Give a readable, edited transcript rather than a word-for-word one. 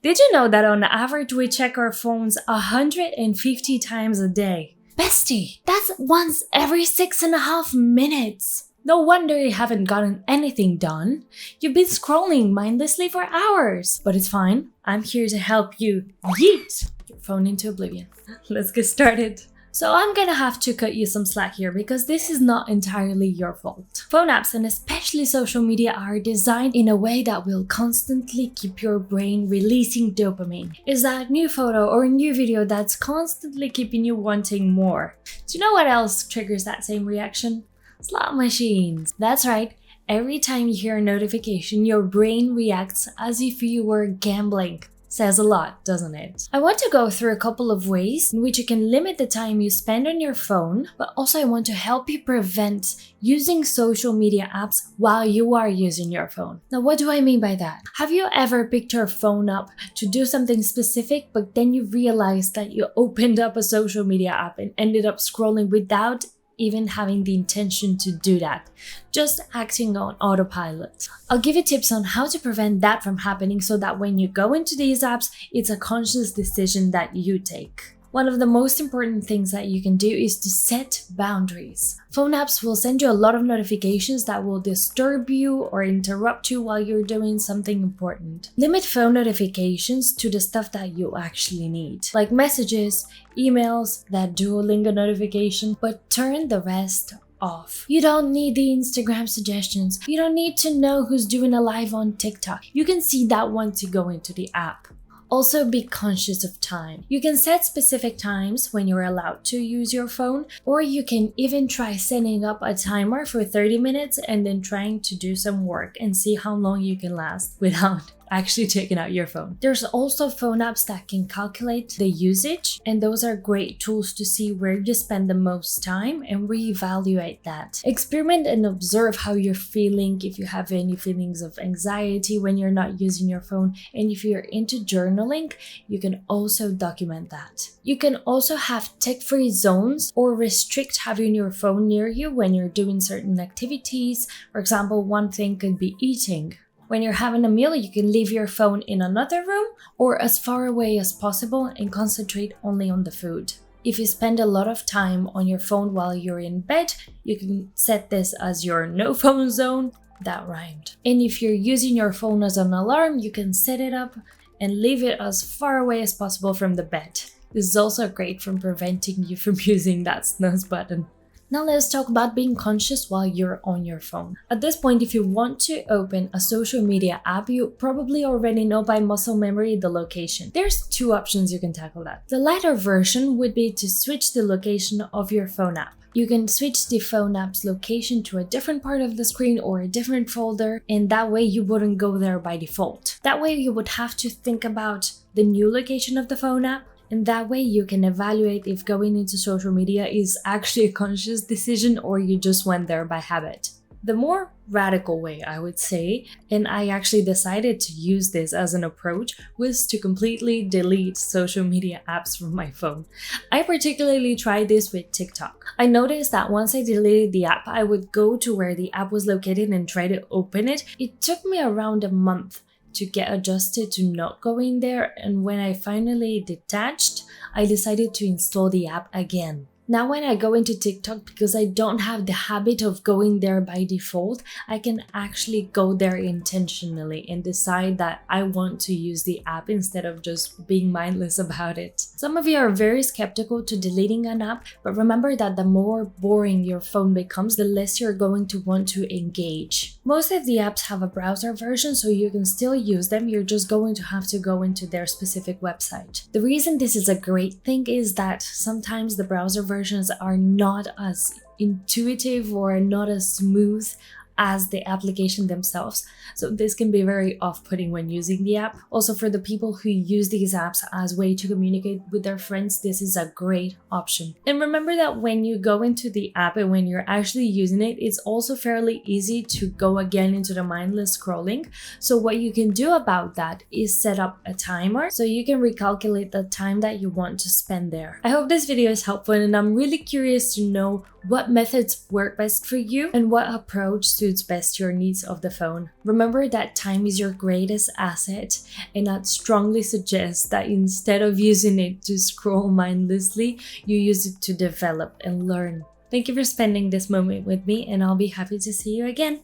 Did you know that on average we check our phones 150 times a day? Bestie, that's once every 6.5 minutes. No wonder you haven't gotten anything done. You've been scrolling mindlessly for hours. But it's fine. I'm here to help you yeet your phone into oblivion. Let's get started. So I'm gonna have to cut you some slack here because this is not entirely your fault. Phone apps and especially social media are designed in a way that will constantly keep your brain releasing dopamine. Is that new photo or new video that's constantly keeping you wanting more? Do you know what else triggers that same reaction? Slot machines. That's right. Every time you hear a notification, your brain reacts as if you were gambling. Says a lot, doesn't it? I want to go through a couple of ways in which you can limit the time you spend on your phone, but also I want to help you prevent using social media apps while you are using your phone. Now, what do I mean by that? Have you ever picked your phone up to do something specific, but then you realized that you opened up a social media app and ended up scrolling without even having the intention to do that, just acting on autopilot? I'll give you tips on how to prevent that from happening so that when you go into these apps, it's a conscious decision that you take. One of the most important things that you can do is to set boundaries. Phone apps will send you a lot of notifications that will disturb you or interrupt you while you're doing something important. Limit phone notifications to the stuff that you actually need, like messages, emails, that Duolingo notification, but turn the rest off. You don't need the Instagram suggestions. You don't need to know who's doing a live on TikTok. You can see that once you go into the app. Also, be conscious of time. You can set specific times when you're allowed to use your phone, or you can even try setting up a timer for 30 minutes and then trying to do some work and see how long you can last without actually taking out your phone. There's also phone apps that can calculate the usage, and those are great tools to see where you spend the most time and reevaluate that. Experiment and observe how you're feeling, if you have any feelings of anxiety when you're not using your phone, and if you're into journaling, you can also document that. You can also have tech-free zones or restrict having your phone near you when you're doing certain activities. For example, one thing could be eating. When you're having a meal, you can leave your phone in another room or as far away as possible and concentrate only on the food. If you spend a lot of time on your phone while you're in bed, you can set this as your no phone zone. That rhymed. And if you're using your phone as an alarm, you can set it up and leave it as far away as possible from the bed. This is also great from preventing you from using that snooze button. Now let's talk about being conscious while you're on your phone. At this point, if you want to open a social media app, you probably already know by muscle memory the location. There's two options you can tackle that. The latter version would be to switch the location of your phone app. You can switch the phone app's location to a different part of the screen or a different folder, and that way you wouldn't go there by default. That way you would have to think about the new location of the phone app, and that way you can evaluate if going into social media is actually a conscious decision or you just went there by habit. The more radical way, I would say, and I actually decided to use this as an approach, was to completely delete social media apps from my phone. I particularly tried this with TikTok. I noticed that once I deleted the app, I would go to where the app was located and try to open it. It took me around a month to get adjusted to not going there, and when I finally detached, I decided to install the app again. Now when I go into TikTok, because I don't have the habit of going there by default, I can actually go there intentionally and decide that I want to use the app instead of just being mindless about it. Some of you are very skeptical to deleting an app, but remember that the more boring your phone becomes, the less you're going to want to engage. Most of the apps have a browser version, so you can still use them. You're just going to have to go into their specific website. The reason this is a great thing is that sometimes the browser versions are not as intuitive or not as smooth as the application themselves. So this can be very off-putting when using the app. Also, for the people who use these apps as a way to communicate with their friends, this is a great option. And remember that when you go into the app and when you're actually using it, it's also fairly easy to go again into the mindless scrolling. So what you can do about that is set up a timer so you can recalculate the time that you want to spend there. I hope this video is helpful, and I'm really curious to know what methods work best for you, and what approach suits best your needs of the phone. Remember that time is your greatest asset, and I'd strongly suggest that instead of using it to scroll mindlessly, you use it to develop and learn. Thank you for spending this moment with me, and I'll be happy to see you again.